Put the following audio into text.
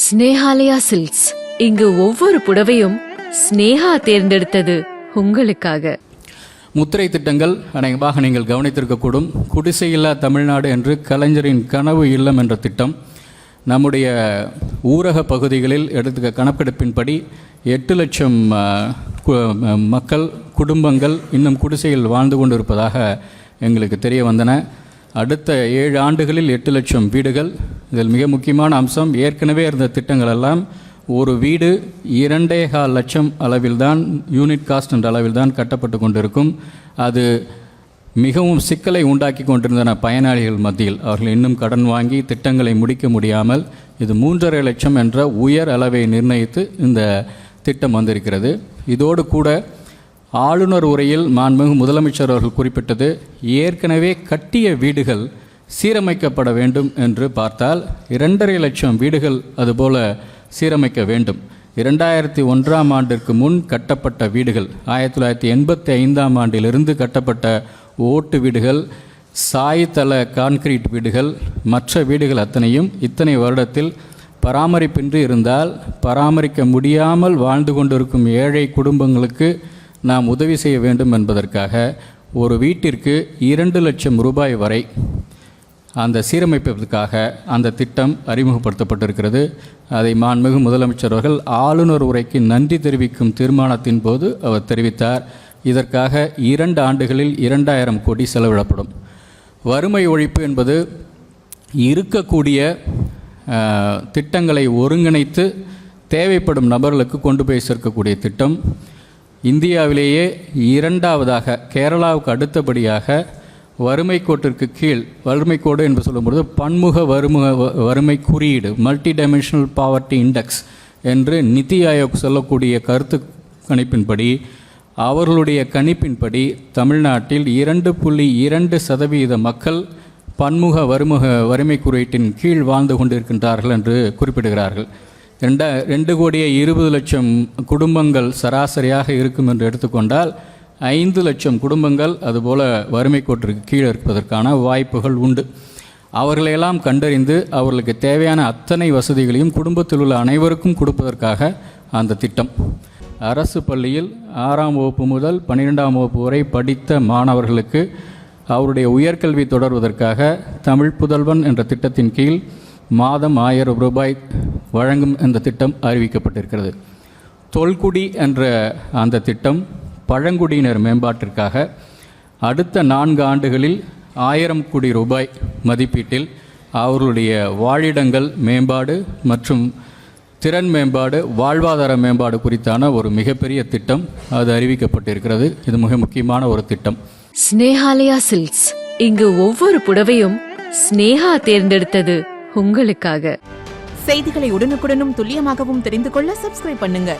Snehalaya silks. இங்கு ஒவ்வொரு புடவையும் ஸ்னேஹா தேர்ந்தெடுத்தது உங்களுக்காக. முத்திரை திட்டங்கள் அநேகமாக நீங்கள் கவனித்திருக்கக்கூடும். குடிசையில்லா தமிழ்நாடு என்று கலைஞரின் கனவு இல்லம் என்ற திட்டம் நம்முடைய ஊரக பகுதிகளில் எடுத்த கணக்கெடுப்பின்படி 8 லட்சம் மக்கள் குடும்பங்கள் இன்னும் குடிசையில் வாழ்ந்து கொண்டிருப்பதாக எங்களுக்கு தெரிய வந்தன. அடுத்த 7 ஆண்டுகளில் 8 லட்சம் வீடுகள். இதில் மிக முக்கியமான அம்சம், ஏற்கனவே இருந்த திட்டங்கள் எல்லாம் ஒரு வீடு 2.25 லட்சம் அளவில்தான், யூனிட் காஸ்ட் என்ற அளவில்தான் கட்டப்பட்டு கொண்டிருக்கும். அது மிகவும் சிக்கலை உண்டாக்கி கொண்டிருந்தன பயனாளிகள் மத்தியில். அவர்கள் இன்னும் கடன் வாங்கி திட்டங்களை முடிக்க முடியாமல் இது 3.5 லட்சம் என்ற உயர் அளவை நிர்ணயித்து இந்த திட்டம் வந்திருக்கிறது. இதோடு கூட ஆளுநர் உரையில் மாண்புமிகு முதலமைச்சர் அவர்கள் குறிப்பிட்டது, ஏற்கனவே கட்டிய வீடுகள் சீரமைக்கப்பட வேண்டும் என்று பார்த்தால் 2.5 லட்சம் வீடுகள் அதுபோல சீரமைக்க வேண்டும். 2001ஆம் ஆண்டிற்கு முன் கட்டப்பட்ட வீடுகள், 1985ஆம் ஆண்டிலிருந்து கட்டப்பட்ட ஓட்டு வீடுகள், சாய்தள கான்கிரீட் வீடுகள், மற்ற வீடுகள் அத்தனையும் இத்தனை வருடத்தில் பராமரிப்பின்றி இருந்தால் பராமரிக்க முடியாமல் வாழ்ந்து கொண்டிருக்கும் ஏழை குடும்பங்களுக்கு நாம் உதவி செய்ய வேண்டும் என்பதற்காக ஒரு வீட்டிற்கு 2 லட்சம் ரூபாய் வரை அந்த சீரமைப்பதற்காக அந்த திட்டம் அறிமுகப்படுத்தப்பட்டிருக்கிறது. அதை மாண்புமிகு முதலமைச்சர் அவர்கள் ஆளுநர் உரைக்கு நன்றி தெரிவிக்கும் தீர்மானத்தின் போது அவர் தெரிவித்தார். இதற்காக 2 ஆண்டுகளில் 2000 கோடி செலவிடப்படும். வறுமை ஒழிப்பு என்பது இருக்கக்கூடிய திட்டங்களை ஒருங்கிணைத்து தேவைப்படும் நபர்களுக்கு கொண்டு போய் சேர்க்கக்கூடிய திட்டம். இந்தியாவிலேயே 2ஆவதாக, கேரளாவுக்கு அடுத்தபடியாக வறுமை கோட்டிற்கு கீழ், வறுமை கோடு என்று சொல்லும்போது பன்முக வறுமை குறியீடு, மல்டி டைமென்ஷனல் பாவர்ட்டி இண்டெக்ஸ் என்று நிதி ஆயோக் சொல்லக்கூடிய கருத்து கணிப்பின்படி, அவர்களுடைய கணிப்பின்படி தமிழ்நாட்டில் 2.2% மக்கள் பன்முக வறுமை குறியீட்டின் கீழ் வாழ்ந்து கொண்டிருக்கின்றார்கள் என்று குறிப்பிடுகிறார்கள். 2,20,00,000 குடும்பங்கள் சராசரியாக இருக்கும் என்று எடுத்துக்கொண்டால் 5 லட்சம் குடும்பங்கள் அதுபோல் வறுமை கோட்டிற்கு கீழே இருப்பதற்கான வாய்ப்புகள் உண்டு. அவர்களையெல்லாம் கண்டறிந்து அவர்களுக்கு தேவையான அத்தனை வசதிகளையும் குடும்பத்தில் உள்ள அனைவருக்கும் கொடுப்பதற்காக அந்த திட்டம். அரசு பள்ளியில் 6ஆம் வகுப்பு முதல் 12ஆம் வகுப்பு வரை படித்த மாணவர்களுக்கு அவருடைய உயர்கல்வி தொடர்வதற்காக தமிழ் புதல்வன் என்ற திட்டத்தின் கீழ் மாதம் 1000 ரூபாய் வழங்கும் இந்த திட்டம் அறிவிக்கப்பட்டிருக்கிறது. தொல்குடி என்ற அந்த திட்டம் பழங்குடியினர் மேம்பாட்டிற்காக அடுத்த 4 ஆண்டுகளில் 1000 கோடி ரூபாய் மதிப்பீட்டில் அவர்களுடைய வாழிடங்கள் மேம்பாடு மற்றும் திறன் மேம்பாடு, வாழ்வாதார மேம்பாடு குறித்தான ஒரு மிகப்பெரிய திட்டம் அது அறிவிக்கப்பட்டிருக்கிறது. இது மிக முக்கியமான ஒரு திட்டம். ஸ்னேஹாலயா சில்க்ஸ். இங்கு ஒவ்வொரு புடவையும் ஸ்னேஹா தேர்ந்தெடுத்தது உங்களுக்காக. செய்திகளை உடனுக்குடனும் துல்லியமாகவும் தெரிந்து கொள்ள சப்ஸ்கிரைப் பண்ணுங்க.